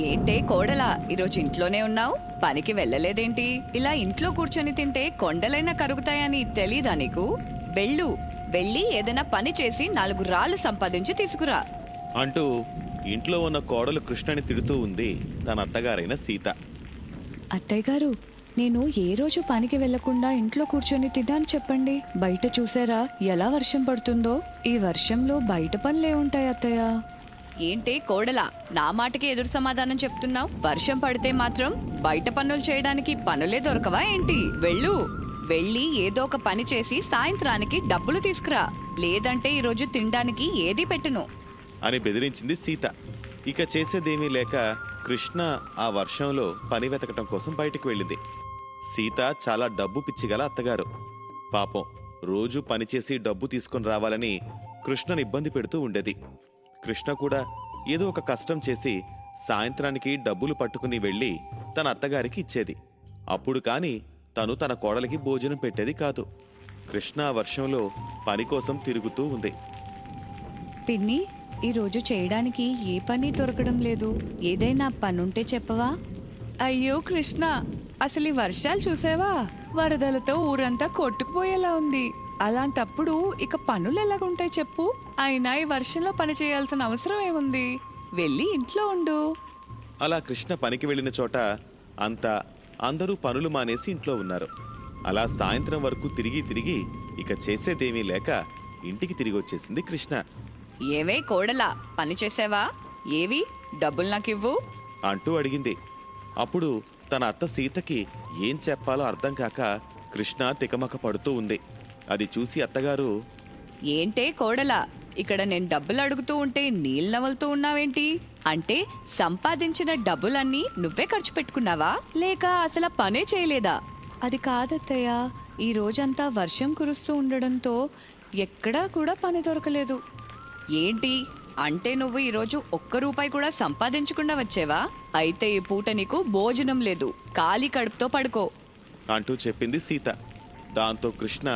ఏంటే కోడలా ఈరోజు ఇంట్లోనే ఉన్నావు? పనికి వెళ్ళలేదేంటి? ఇలా ఇంట్లో కూర్చొని తింటే కొండలైనా కరుగుతాయని తెలీదా నీకు? వెళ్ళి ఏదైనా పని చేసి 4 రాళ్లు సంపాదించి తీసుకురా అంటూ ఇంట్లో ఉన్న కోడలు కృష్ణని తిడుతూ ఉంది తన అత్తగారైన సీత. అత్తయ్య గారు, నేను ఏ రోజు పనికి వెళ్లకుండా ఇంట్లో కూర్చొని తిన్నాను చెప్పండి. బయట చూసారా ఎలా వర్షం పడుతుందో? ఈ వర్షంలో బయట పనులే ఉంటాయి అత్తయ్య. ఏంటి కోడలా, నా మాటకి ఎదురు సమాధానం చెప్తున్నావు? వర్షం పడితే మాత్రం బయట పనులు చేయడానికి పనులే దొరకవా ఏంటి? వెళ్ళి ఏదో ఒక పని చేసి సాయంత్రానికి డబ్బులు తీసుకురా, లేదంటే ఈరోజు తినడానికి ఏది పెట్టును అని బెదిరించింది సీత. ఇక చేసేదేమీ లేక కృష్ణ ఆ వర్షంలో పని వెతకటం కోసం బయటికి వెళ్ళింది. సీత చాలా డబ్బు పిచ్చిగల అత్తగారు. పాపం రోజు పనిచేసి డబ్బు తీసుకుని రావాలని కృష్ణని ఇబ్బంది పెడుతూ ఉండేది. కృష్ణ కూడా ఏదో ఒక కష్టం చేసి సాయంత్రానికి డబ్బులు పట్టుకుని వెళ్ళి తన అత్తగారికి ఇచ్చేది. అప్పుడు కాని తను తన కోడలికి భోజనం పెట్టేది కాదు. కృష్ణ ఆ వర్షంలో పని కోసం తిరుగుతూ ఉంది. పిన్ని, ఈరోజు చేయడానికి ఏ పని దొరకడం లేదు. ఏదైనా పనుంటే చెప్పవా? అయ్యో కృష్ణ, అసలు ఈ వర్షాలు చూసావా? వరదలతో ఊరంతా కొట్టుకుపోయేలా ఉంది. అలాంటప్పుడు ఇక పనులు ఎలాగుంటాయి చెప్పు? అయినా ఈ వర్షంలో పని చేయాల్సిన అవసరం ఏముంది? వెళ్ళి ఇంట్లో ఉండు. అలా కృష్ణ పనికి వెళ్ళిన చోట అందరూ పనులు మానేసి ఇంట్లో ఉన్నారు. అలా సాయంత్రం వరకు తిరిగి ఇక చేసేదేమీ లేక ఇంటికి తిరిగి వచ్చేసింది కృష్ణ. ఏవే కోడలా, పని చేసావా? ఏవి డబ్బులు నాకివ్వు అంటూ అడిగింది. అప్పుడు తన అత్త సీతకి ఏం చెప్పాలో అర్థం కాక కృష్ణ తికమక పడుతూ ఉంది. అది చూసి అత్తగారు, ఏంటే కోడలా, ఇక్కడ నేను డబ్బులు అడుగుతూ ఉంటే నీళ్ళు నవ్వులుతూ ఉన్నావేంటి? అంటే సంపాదించిన డబ్బులన్నీ నువ్వే ఖర్చు పెట్టుకున్నావా, లేక అసలు పనే చేయలేదా? అది కాదత్తయ్య, ఈ రోజంతా వర్షం కురుస్తూ ఉండడంతో ఎక్కడా కూడా పని దొరకలేదు. ఏంటి అంటే నువ్వు ఈరోజు ఒక్క రూపాయి కూడా సంపాదించకుండా వచ్చేవా? అయితే ఈ పూట నీకు భోజనం లేదు, ఖాళీ కడుపుతో పడుకో అంటూ చెప్పింది సీత. దాంతో కృష్ణ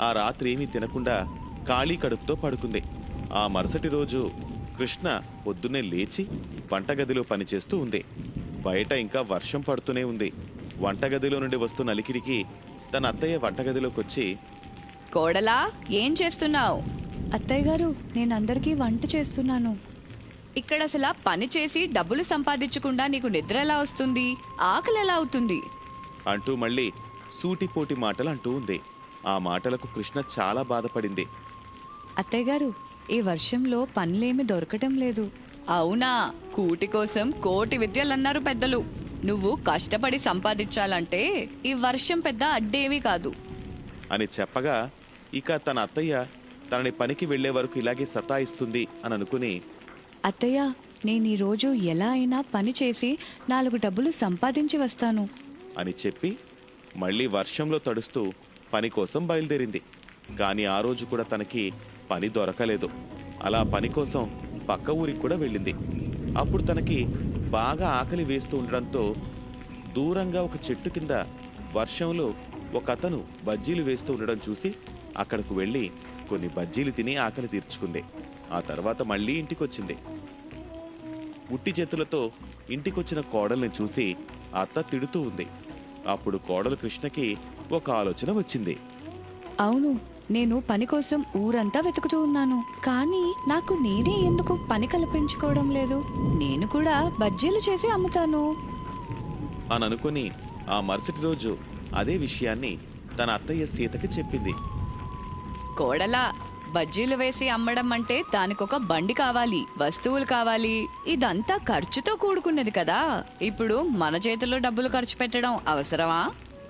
ఆ రాత్రి ఏమీ తినకుండా ఖాళీ కడుపుతో పడుకుంది. ఆ మరుసటి రోజు కృష్ణ పొద్దున్నే లేచి వంటగదిలో పనిచేస్తూ ఉంది. బయట ఇంకా వర్షం పడుతూనే ఉంది. వంటగదిలో నుండి వస్తున్న అలికిడికి తన అత్తయ్య వంటగదిలోకొచ్చి, కోడలా, ఏం చేస్తున్నావు? అత్తయ్య గారు, నేను అందరికీ వంట చేస్తున్నాను. ఇక్కడ అసలు పని చేసి డబ్బులు సంపాదించకుండా నీకు నిద్ర ఎలా వస్తుంది? ఆకలి ఎలా అవుతుంది? అంటూ మళ్ళీ సూటిపోటి మాటలు అంటూ ఉంది. ఆ మాటలకు కృష్ణ చాలా బాధపడింది. అత్తయ్య గారు, ఈ వర్షంలో పనులేమి దొరకటం లేదు. అవునా? కూటి కోసం కోటి విద్యలన్నారు పెద్దలు. నువ్వు కష్టపడి సంపాదించాలంటే ఈ వర్షం పెద్ద అడ్డేమీ కాదు అని చెప్పగా ఇక తన అత్తయ్య తనని పనికి వెళ్లే వరకు ఇలాగే సతాయిస్తుంది అని అనుకుని, అత్తయ్య, నేను ఈరోజు ఎలా అయినా పని చేసి 4 డబ్బులు సంపాదించి వస్తాను అని చెప్పి మళ్ళీ వర్షంలో తడుస్తూ పని కోసం బయలుదేరింది. కానీ ఆ రోజు కూడా తనకి పని దొరకలేదు. అలా పని కోసం పక్క ఊరికి కూడా వెళ్ళింది. అప్పుడు తనకి బాగా ఆకలి వేస్తూ ఉండడంతో దూరంగా ఒక చెట్టు కింద వర్షంలో ఒక అతను బజ్జీలు వేస్తూ ఉండడం చూసి అక్కడకు వెళ్ళి కొన్ని బజ్జీలు తిని ఆకలి తీర్చుకుంది. ఆ తర్వాత మళ్ళీ ఇంటికొచ్చింది. ఉట్టి చేతులతో ఇంటికొచ్చిన కోడల్ని చూసి అత్త తిడుతూ ఉంది. అప్పుడు కోడలు కృష్ణకి ఒక ఆలోచన వచ్చింది. అవును, నేను పని కోసం ఊరంతా వెతుకుతూ ఉన్నాను, కానీ నాకు నేనే ఎందుకు పని కల్పించుకోవడం లేదు? నేను కూడా బజ్జీలు చేసి అమ్ముతాను అని అనుకుని ఆ మరుసటి రోజు అదే విషయాన్ని తన అత్తయ్య సీతకి చెప్పింది. కోడలా, బజ్జీలు వేసి అమ్మడం అంటే దానికొక బండి కావాలి, వస్తువులు కావాలి. ఇదంతా ఖర్చుతో కూడుకున్నది కదా. ఇప్పుడు మన చేతిలో డబ్బులు ఖర్చు పెట్టడం అవసరమా?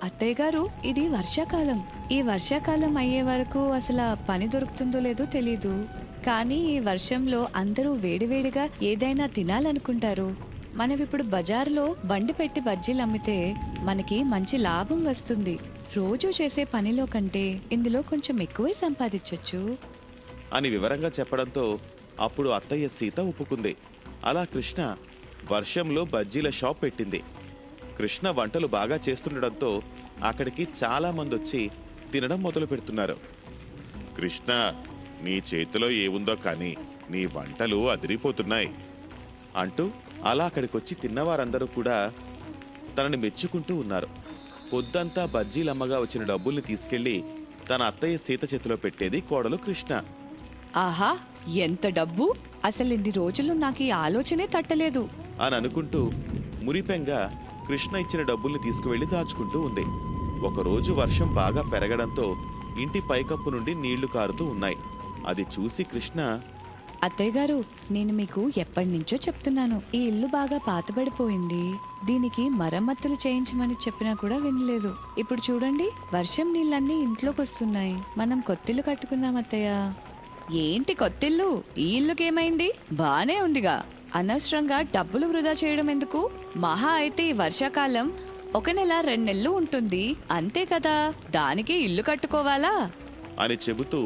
అత్తయ్య గారు, ఇది వర్షాకాలం. ఈ వర్షాకాలం అయ్యే వరకు అసలు పని దొరుకుతుందో లేదో తెలీదు. కానీ ఈ వర్షంలో అందరూ వేడివేడిగా ఏదైనా తినాలనుకుంటారు. మనం ఇప్పుడు బజార్లో బండి పెట్టి బజ్జీలు అమ్మితే మనకి మంచి లాభం వస్తుంది. రోజు చేసే పనిలో కంటే ఇందులో కొంచెం ఎక్కువే సంపాదించొచ్చు అని వివరంగా చెప్పడంతో అప్పుడు అత్తయ్య సీత ఒప్పుకుంది. అలా కృష్ణ వర్షంలో బజ్జీల షాప్ పెట్టింది. కృష్ణ వంటలు బాగా చేస్తుండడంతో అక్కడికి చాలా మంది వచ్చి తినడం మొదలు పెడుతున్నారు. కృష్ణ, నీ చేతిలో ఏముందో కానీ నీ వంటలు అదిరిపోతున్నాయి అంటూ అలా అక్కడికొచ్చి తిన్నవారందరూ కూడా తనని మెచ్చుకుంటూ ఉన్నారు. పొద్దంతా బజ్జీలమ్మగా వచ్చిన డబ్బుల్ని తీసుకెళ్లి తన అత్తయ్య సీత చేతిలో పెట్టేది కోడలు కృష్ణ. ఆహా, ఎంత డబ్బు! అసలు ఇన్ని రోజులు నాకు ఈ ఆలోచనే తట్టలేదు. అని అనుకుంటూ మురిపెంగా కృష్ణ ఇచ్చిన డబ్బుల్ని తీసుకువెళ్లి దాచుకుంటూ ఉంది. ఒకరోజు వర్షం బాగా పెరగడంతో ఇంటి పైకప్పు నుండి నీళ్లు కారుతూ ఉన్నాయి. అది చూసి కృష్ణ, అత్తయ్య గారు, నేను మీకు ఎప్పటి నుంచో చెప్తున్నాను, ఈ ఇల్లు బాగా పాతబడిపోయింది, దీనికి మరమ్మతులు చేయించమని చెప్పినా కూడా వినలేదు. ఇప్పుడు చూడండి, వర్షం నీళ్ళన్నీ ఇంట్లోకి వస్తున్నాయి. మనం కొత్తిల్లు కట్టుకుందాం అత్తయ్య. ఏంటి కొత్తిల్లు? ఈ ఇల్లుకేమైంది? బానే ఉందిగా. అనవసరంగా డబ్బులు వృధా చేయడం ఎందుకు? మహా అయితే ఈ వర్షాకాలం 1 నెల 2 నెలలు ఉంటుంది, అంతే కదా. దానికి ఇల్లు కట్టుకోవాలా అని చెబుతూ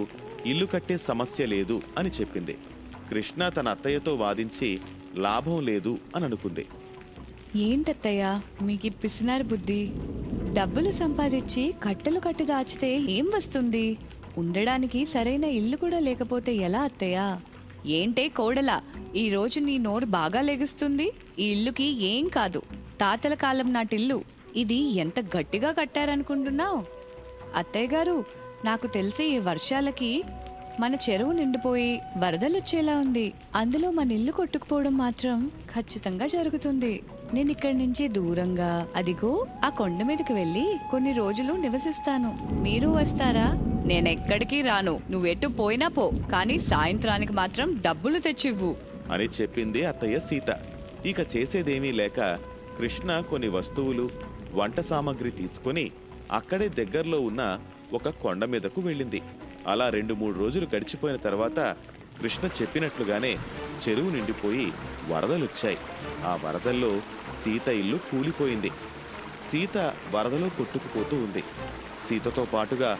ఇల్లు కట్టే సమస్య లేదు అని చెప్పింది. కృష్ణ తన అత్తయ్యతో వాదించి లాభం లేదు అని అనుకుంది. ఏంటత్తయ్య మీకు పిసినారి బుద్ధి? డబ్బులు సంపాదించి కట్టెలు కట్టి దాచితే ఏం వస్తుంది? ఉండడానికి సరైన ఇల్లు కూడా లేకపోతే ఎలా అత్తయ్య? ఏంటే కోడలా, ఈ రోజు నీ నోరు బాగా లెగుస్తుంది. ఈ ఇల్లుకి ఏం కాదు, తాతల కాలం నాటిల్లు. ఇది ఎంత గట్టిగా కట్టారనుకుంటున్నావు? అత్తయ్య గారు, నాకు తెలిసి ఈ వర్షాలకి మన చెరువు నిండిపోయి వరదలొచ్చేలా ఉంది. అందులో మన ఇల్లు కొట్టుకుపోవడం మాత్రం ఖచ్చితంగా జరుగుతుంది. నేను ఇక్కడి నుంచి దూరంగా అదిగో ఆ కొండ మీదకి వెళ్ళి కొన్ని రోజులు నివసిస్తాను. మీరు వస్తారా? నేనెక్కడికి రాను. నువ్వెటు పోయినా పో, కానీ సాయంత్రానికి మాత్రం డబ్బులు తెచ్చివ్వు అని చెప్పింది అత్తయ్య సీత. ఇక చేసేదేమీ లేక కృష్ణ కొన్ని వస్తువులు, వంట సామాగ్రి తీసుకుని అక్కడే దగ్గరలో ఉన్న ఒక కొండ మీదకు వెళ్ళింది. అలా 2-3 రోజులు గడిచిపోయిన తర్వాత కృష్ణ చెప్పినట్లుగానే చెరువు నిండిపోయి వరదలొచ్చాయి. ఆ వరదల్లో సీత ఇల్లు కూలిపోయింది. సీత వరదలో కొట్టుకుపోతూ ఉంది. సీతతో పాటుగా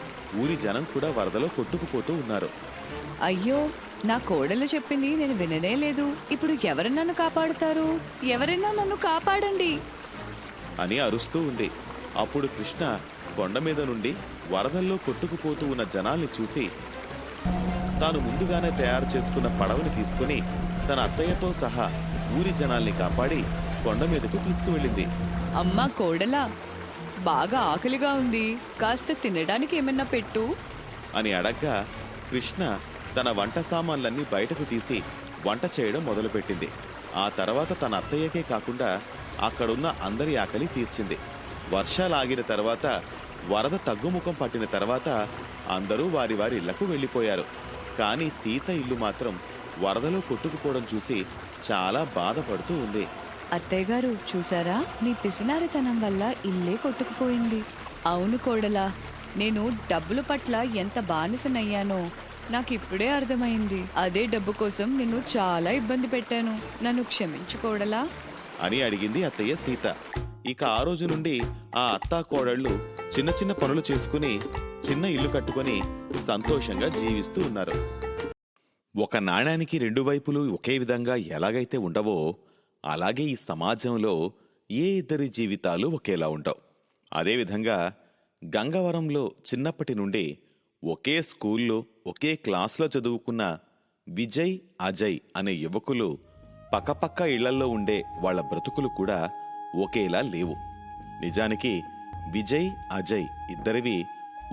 ఊరి జనం కూడా వరదలో కొట్టుకుపోతూ ఉన్నారు. అయ్యో, నా కోడలు చెప్పింది నేను విననే లేదు. ఇప్పుడు ఎవరు నన్ను కాపాడుతారు? ఎవరైనా నన్ను కాపాడండి అని అరుస్తూ ఉంది. అప్పుడు కృష్ణ కొండ మీద నుండి వరదల్లో కొట్టుకుపోతూ ఉన్న జనాల్ని చూసి తాను ముందుగానే తయారు చేసుకున్న పడవని తీసుకుని తన అత్తయ్యతో సహా ఊరి జనాల్ని కాపాడి కొండ మీదకు తీసుకువెళ్ళింది. అమ్మా కోడలా, బాగా ఆకలిగా ఉంది, కాస్త తినడానికి ఏమన్నా పెట్టు అని అడగ్గా కృష్ణ తన వంట సామాన్లన్నీ బయటకు తీసి వంట చేయడం మొదలుపెట్టింది. ఆ తర్వాత తన అత్తయ్యకే కాకుండా అక్కడున్న అందరి ఆకలి తీర్చింది. వర్షాలాగిన తర్వాత, వరద తగ్గుముఖం పట్టిన తర్వాత అందరూ వారి వారి ఇళ్లకు వెళ్ళిపోయారు. కానీ సీత ఇల్లు మాత్రం వరదలో కొట్టుకుపోవడం చూసి చాలా బాధపడుతూ ఉంది. అత్తయ్య గారు, చూసారా, నీ పిసినారితనం వల్ల ఇల్లే కొట్టుకుపోయింది. అవును కోడలా, నేను డబ్బుల పట్ల ఎంత బానిసనయ్యానో నాకు ఇప్పుడే అర్థమైంది. అదే డబ్బు కోసం నిన్ను చాలా ఇబ్బంది పెట్టాను. నన్ను క్షమించు కోడలా అని అడిగింది అత్తయ్య సీత. ఇక ఆ రోజు నుండి ఆ అత్తా కోడళ్ళు చిన్న చిన్న పనులు చేసుకుని చిన్న ఇల్లు కట్టుకొని సంతోషంగా జీవిస్తూ ఉన్నారు. ఒక నాణానికి 2 వైపులు ఒకే విధంగా ఎలాగైతే ఉండవో, అలాగే ఈ సమాజంలో ఏ ఇద్దరి జీవితాలు ఒకేలా ఉండవు. అదేవిధంగా గంగవరంలో చిన్నప్పటి నుండి ఒకే స్కూల్లో ఒకే క్లాస్లో చదువుకున్న విజయ్, అజయ్ అనే యువకులు పక్కపక్క ఇళ్లల్లో ఉండే వాళ్ళ బ్రతుకులు కూడా ఒకేలా లేవు. నిజానికి విజయ్, అజయ్ ఇద్దరివి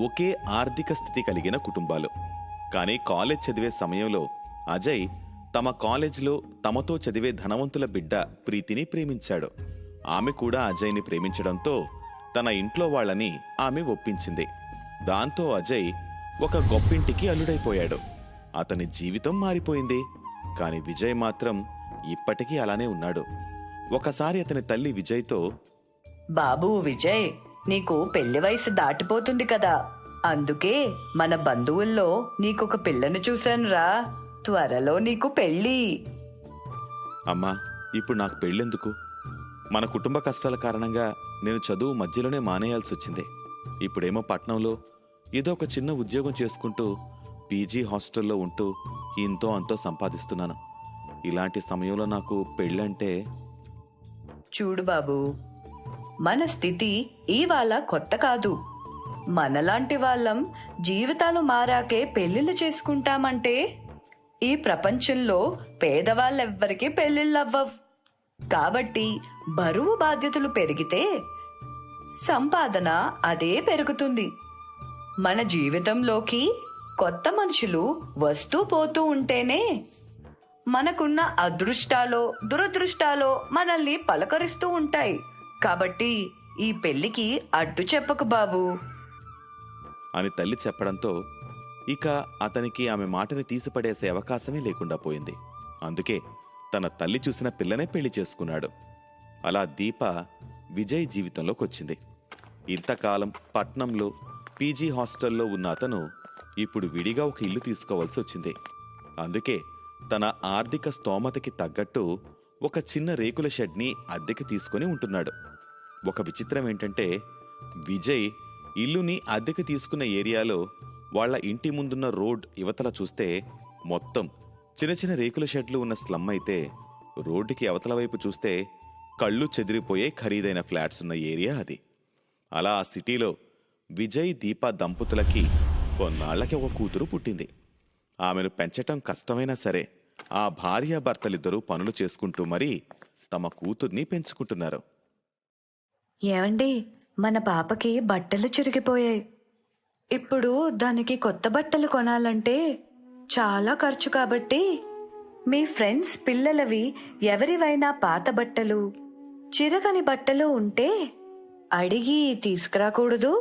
ఒకే ఆర్థిక స్థితి కలిగిన కుటుంబాలు. కానీ కాలేజ్ చదివే సమయంలో అజయ్ తమ కాలేజ్లో తమతో చదివే ధనవంతుల బిడ్డ ప్రీతిని ప్రేమించాడు. ఆమె కూడా అజయ్ని ప్రేమించడంతో తన ఇంట్లో వాళ్ళని ఆమె ఒప్పించింది. దాంతో అజయ్ ఒక గొప్పింటికి అల్లుడైపోయాడు. అతని జీవితం మారిపోయింది. కాని విజయ్ మాత్రం ఇప్పటికీ అలానే ఉన్నాడు. ఒకసారి అతని తల్లి విజయ్తో, బాబు విజయ్, నీకు పెళ్లి వయసు దాటిపోతుంది కదా, అందుకే మన బంధువుల్లో నీకొక పిల్లను చూశానురా, త్వరలో నీకు పెళ్ళి. అమ్మా, ఇప్పుడు నాకు పెళ్ళెందుకు? మన కుటుంబ కష్టాల కారణంగా నేను చదువు మధ్యలోనే మానేయాల్సి వచ్చింది. ఇప్పుడేమో పట్నంలో ఏదో ఒక చిన్న ఉద్యోగం చేసుకుంటూ పీజీ హాస్టల్లో ఉంటూ ఇంతో అంతో సంపాదిస్తున్నాను. ఇలాంటి సమయంలో నాకు పెళ్ళంటే... చూడు బాబు, మన స్థితి ఇవాళ కొత్త కాదు. మనలాంటి వాళ్ళం జీవితాలు మారాకే పెళ్లిళ్ళు చేసుకుంటామంటే ఈ ప్రపంచంలో పేదవాళ్ళెవ్వరికీ పెళ్లిళ్ళవ్వవు. కాబట్టి బరువు బాధ్యతలు పెరిగితే సంపాదన అదే పెరుగుతుంది. మన జీవితంలోకి కొత్త మనుషులు వస్తూ పోతూ ఉంటేనే మనకున్న అదృష్టాలో దురదృష్టాలో మనల్ని పలకరిస్తూ ఉంటాయి. కాబట్టి ఈ పెళ్లికి అడ్డు చెప్పకు బాబు. అని తల్లి చెప్పడంతో ఇక అతనికి ఆమె మాటని తీసిపడేసే అవకాశమే లేకుండా పోయింది. అందుకే తన తల్లి చూసిన పిల్లనే పెళ్లి చేసుకున్నాడు. అలా దీప విజయ్ జీవితంలోకి వచ్చింది. ఇంతకాలం పట్నంలో పీజీ హాస్టల్లో ఉన్న అతను ఇప్పుడు విడిగా ఒక ఇల్లు తీసుకోవాల్సి వచ్చింది. అందుకే తన ఆర్థిక స్తోమతకి తగ్గట్టు ఒక చిన్న రేకుల షెడ్ని అద్దెకి తీసుకొని ఉంటున్నాడు. ఒక విచిత్రం ఏంటంటే విజయ్ ఇల్లుని అద్దెకి తీసుకున్న ఏరియాలో వాళ్ళ ఇంటి ముందున్న రోడ్ యువతల చూస్తే మొత్తం చిన్న చిన్న రేకుల షెడ్లు ఉన్న స్లమ్ అయితే, రోడ్డుకి అవతల వైపు చూస్తే కళ్ళు చెదిరిపోయే ఖరీదైన ఫ్లాట్స్ ఉన్న ఏరియా అది. అలా ఆ సిటీలో విజయ్ దీప దంపతులకి కొన్నాళ్లకి ఒక కూతురు పుట్టింది. ఆమెను పెంచటం కష్టమైనా సరే ఆ భార్యాభర్తలిద్దరూ పనులు చేసుకుంటూ మరీ తమ కూతుర్ని పెంచుకుంటున్నారు. ఏమండి, మన పాపకి బట్టలు చిరిగిపోయాయి. ఇప్పుడు దానికి కొత్త బట్టలు కొనాలంటే చాలా ఖర్చు. కాబట్టి మీ ఫ్రెండ్స్ పిల్లలవి ఎవరివైనా పాత బట్టలు, చిరగని బట్టలు ఉంటే అడిగి తీసుకురాకూడదు?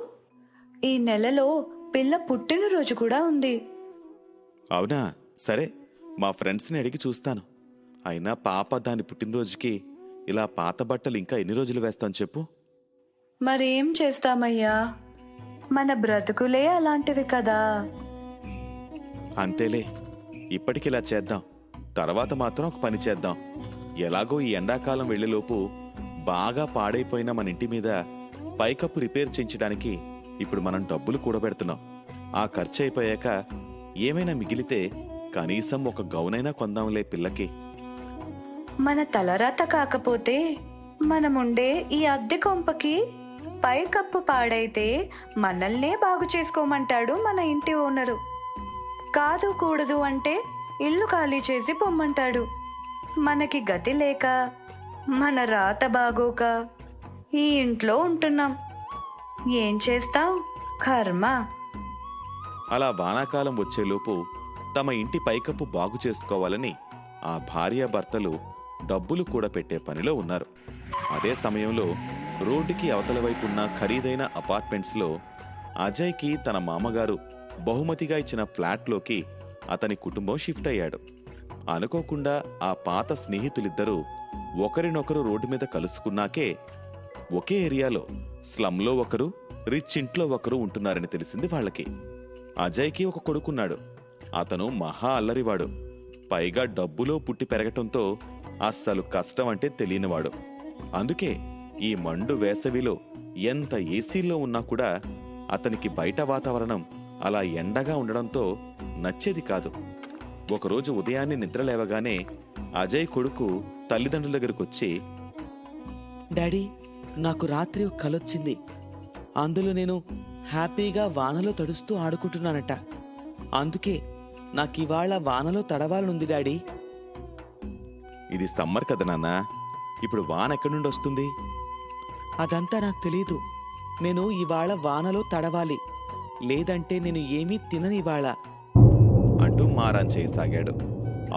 ఈ నెలలో పిల్ల పుట్టినరోజు కూడా ఉంది. అవునా, సరే, మా ఫ్రెండ్స్ని అడిగి చూస్తాను. అయినా పాప దాని పుట్టినరోజుకి ఇలా పాత బట్టలు ఇంకా ఎన్ని రోజులు వేస్తాను చెప్పు? మరేం చేస్తామయ్యా, మన బ్రతుకులే అలాంటివి కదా. అంతేలే, ఇప్పటికిలా చేద్దాం. తర్వాత మాత్రం ఒక పని చేద్దాం. ఎలాగో ఈ ఎండాకాలం వెళ్లేలోపు బాగా పాడైపోయిన మన ఇంటి మీద పైకప్పు రిపేర్ చేయించడానికి ఇప్పుడు మనం డబ్బులు కూడబెడుతున్నాం. ఆ ఖర్చు అయిపోయాక ఏమైనా మిగిలితే కనీసం ఒక గౌనైనా కొందాంలే పిల్లకి. మన తలరాత కాకపోతే మనముండే ఈ అద్దె కొంపకి పైకప్పు పాడైతే మనల్నే బాగు చేసుకోమంటాడు మన ఇంటి ఓనరు. కాదు కూడదు అంటే ఇల్లు ఖాళీ చేసి పొమ్మంటాడు. మనకి గతి లేక, మన రాత బాగోక ఈ ఇంట్లో ఉంటున్నాం. ఏం చేస్తాం, కర్మ. అలా వానాకాలం వచ్చేలోపు తమ ఇంటి పైకప్పు బాగు చేసుకోవాలని ఆ భార్యాభర్తలు డబ్బులు కూడా పెట్టే పనిలో ఉన్నారు. అదే సమయంలో రోడ్డుకి అవతల వైపున్న ఖరీదైన అపార్ట్మెంట్స్లో అజయ్కి తన మామగారు బహుమతిగా ఇచ్చిన ఫ్లాట్లోకి అతని కుటుంబం షిఫ్ట్ అయ్యాడు. అనుకోకుండా ఆ పాత స్నేహితులిద్దరూ ఒకరినొకరు రోడ్డు మీద కలుసుకున్నాకే ఒకే ఏరియాలో స్లమ్లో ఒకరు, రిచ్ ఇంట్లో ఒకరు ఉంటున్నారని తెలిసింది వాళ్ళకి. అజయ్కి ఒక కొడుకున్నాడు. అతను మహా అల్లరివాడు. పైగా డబ్బులో పుట్టి పెరగటంతో అస్సలు కష్టం అంటే తెలియనివాడు. అందుకే ఈ మండు వేసవిలో ఎంత ఏసీలో ఉన్నా కూడా అతనికి బయట వాతావరణం అలా ఎండగా ఉండడంతో నచ్చేది కాదు. ఒకరోజు ఉదయాన్నే నిద్రలేవగానే అజయ్ కొడుకు తల్లిదండ్రుల దగ్గరకొచ్చి, డాడీ, నాకు రాత్రి ఒక కలొచ్చింది. అందులో నేను హ్యాపీగా వానలో తడుస్తూ ఆడుకుంటున్నానట. అందుకే నాకివాళ వానలో తడవాలనుంది డాడీ. ఇది సమ్మర్ కదా నాన్న, ఇప్పుడు వాన ఎక్కడి నుండి వస్తుంది? అదంతా నాకు తెలీదు. నేను ఇవాళ వానలో తడవాలి, లేదంటే నేను ఏమీ తిననివాళ అంటూ మారాన్ చేయసాగాడు.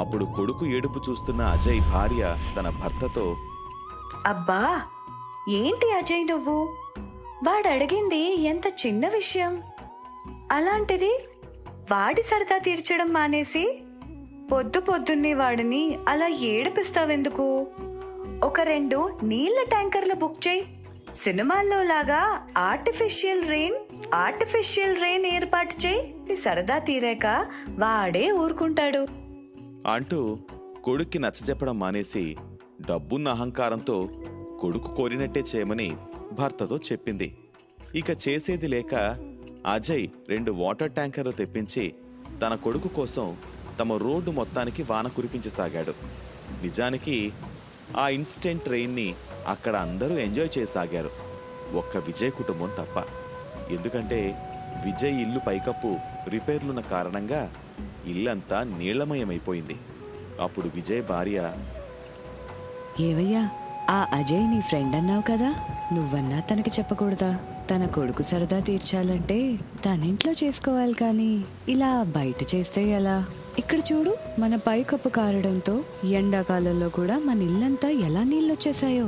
అప్పుడు కొడుకు ఏడుపు చూస్తున్న అజయ్ భార్య తన భర్తతో, అబ్బా, ఏంటి అజయ్ నువ్వు? వాడు అడిగింది ఎంత చిన్న విషయం. అలాంటిది వాడి సరదా తీర్చడం మానేసి పొద్దు పొద్దున్నే వాడిని అలా ఏడిపిస్తావెందుకు? ఒక 2 నీళ్ల ట్యాంకర్లు బుక్ చేయి. సినిమాల్లో లాగా ఆర్టిఫిషియల్ రెయిన్ ఏర్పాటు చేయి. నీ సరదా తీరాక వాడే ఊరుకుంటాడు అంటూ కొడుక్కి నచ్చజెప్పడం మానేసి డబ్బున్న అహంకారంతో కొడుకు కోరినట్టే చేయమని భర్తతో చెప్పింది. ఇక చేసేది లేక అజయ్ 2 వాటర్ ట్యాంకర్లు తెప్పించి తన కొడుకు కోసం తమ రోడ్డు మొత్తానికి వాన కురిపించసాగాడు. నిజానికి ఆ ఇన్స్టెంట్ రెయిన్ని అక్కడ అందరూ ఎంజాయ్ చేయసాగారు, ఒక్క విజయ్ కుటుంబం తప్ప. ఎందుకంటే విజయ్ ఇల్లు పైకప్పు రిపేర్లున్న కారణంగా ఇల్లంతా నీళ్లమయమైపోయింది. అప్పుడు విజయ్ భార్య, ఏవయ్యా, ఆ అజయ్ నీ ఫ్రెండ్ అన్నావు కదా, నువ్వన్నా తనకి చెప్పకూడదా? తన కొడుకు సరదా తీర్చాలంటే తనింట్లో చేసుకోవాలి కానీ ఇలా బయట చేస్తే ఎలా? ఇక్కడ చూడు, మన పైకప్పు కారడంతో ఎండాకాలంలో కూడా మన ఇల్లంతా ఎలా నీళ్ళొచ్చేసాయో.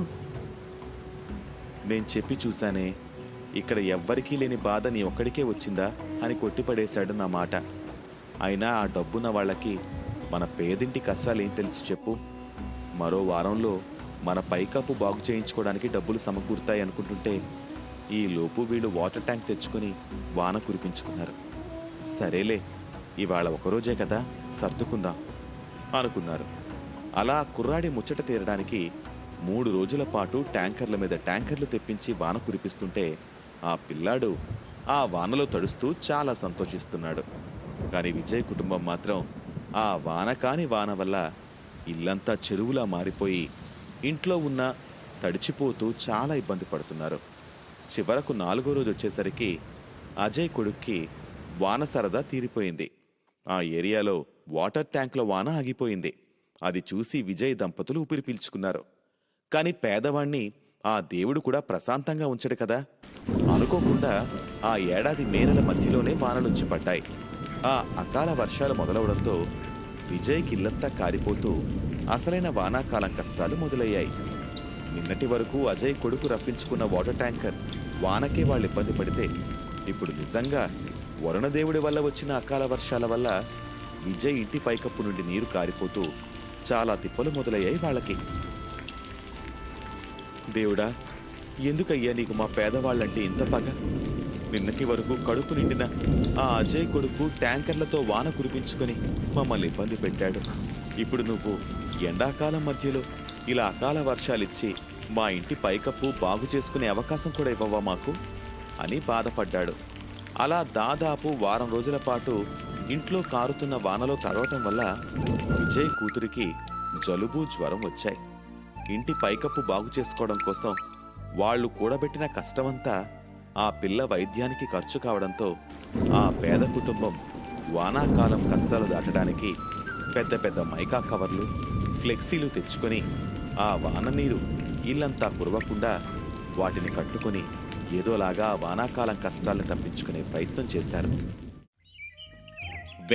నేను చెప్పి చూశానే, ఇక్కడ ఎవ్వరికీ లేని బాధ నీ ఒక్కడికే వచ్చిందా అని కొట్టిపడేశాడు నా మాట. అయినా ఆ డబ్బున్న వాళ్ళకి మన పేదింటి కష్టాలేం తెలుసు చెప్పు. మరో వారంలో మన పైకప్పు బాగు చేయించుకోవడానికి డబ్బులు సమకూరుతాయి అనుకుంటుంటే ఈ లోపు వీళ్ళు వాటర్ ట్యాంక్ తెచ్చుకొని వాన కురిపించుకున్నారు. సరేలే, ఇవాళ ఒకరోజే కదా, సర్దుకుందాం అనుకున్నారు. అలా కుర్రాడి ముచ్చట తీరడానికి 3 రోజుల పాటు ట్యాంకర్ల మీద ట్యాంకర్లు తెప్పించి వాన కురిపిస్తుంటే ఆ పిల్లాడు ఆ వానలో తడుస్తూ చాలా సంతోషిస్తున్నాడు. కానీ విజయ్ కుటుంబం మాత్రం ఆ వాన కాని వాన వల్ల ఇల్లంతా చెరువులా మారిపోయి ఇంట్లో ఉన్న తడిచిపోతూ చాలా ఇబ్బంది పడుతున్నారు. చివరకు 4వ రోజు వచ్చేసరికి అజయ్ కొడుక్కి వాన సరదా తీరిపోయింది. ఆ ఏరియాలో వాటర్ ట్యాంక్లో వాన ఆగిపోయింది. అది చూసి విజయ్ దంపతులు ఊపిరి పీల్చుకున్నారు. కానీ పేదవాణ్ణి ఆ దేవుడు కూడా ప్రశాంతంగా ఉంచడు కదా. అనుకోకుండా ఆ ఏడాది మే నెల మధ్యలోనే వానలొచ్చి పడ్డాయి. ఆ అకాల వర్షాలు మొదలవడంతో విజయ్కి ఇల్లంతా కారిపోతూ అసలైన వానాకాలం కష్టాలు మొదలయ్యాయి. నిన్నటి వరకు అజయ్ కొడుకు రప్పించుకున్న వాటర్ ట్యాంకర్ వానకే వాళ్ళు ఇబ్బంది పడితే ఇప్పుడు నిజంగా వరుణదేవుడి వల్ల వచ్చిన అకాల వర్షాల వల్ల విజయ్ ఇంటి పైకప్పు నుండి నీరు కారిపోతూ చాలా తిప్పలు మొదలయ్యాయి వాళ్ళకి. దేవుడా, ఎందుకయ్యా నీకు మా పేదవాళ్ళంటే ఇంత పగ? నిన్నటి వరకు కడుపు నిండిన ఆ అజయ్ కొడుకు ట్యాంకర్లతో వాన కురిపించుకొని మమ్మల్ని ఇబ్బంది పెట్టాడు. ఇప్పుడు నువ్వు ఎండాకాలం మధ్యలో ఇలా అకాల వర్షాలిచ్చి మా ఇంటి పైకప్పు బాగు చేసుకునే అవకాశం కూడా ఇవ్వవా మాకు అని బాధపడ్డాడు. అలా దాదాపు వారం రోజుల పాటు ఇంట్లో కారుతున్న వానలో తడవటం వల్ల విజయ్ కూతురికి జలుబు జ్వరం వచ్చాయి. ఇంటి పైకప్పు బాగు చేసుకోవడం కోసం వాళ్ళు కూడబెట్టిన కష్టమంతా ఆ పిల్ల వైద్యానికి ఖర్చు కావడంతో ఆ పేద కుటుంబం వానాకాలం కష్టాలు దాటడానికి పెద్ద పెద్ద మైకా కవర్లు, ఫ్లెక్సీలు తెచ్చుకొని ఆ వాన నీరు ఇల్లంతా కురవకుండా వాటిని కట్టుకొని ఏదోలాగా వానాకాలం కష్టాలను తప్పించుకునే ప్రయత్నం చేశారు.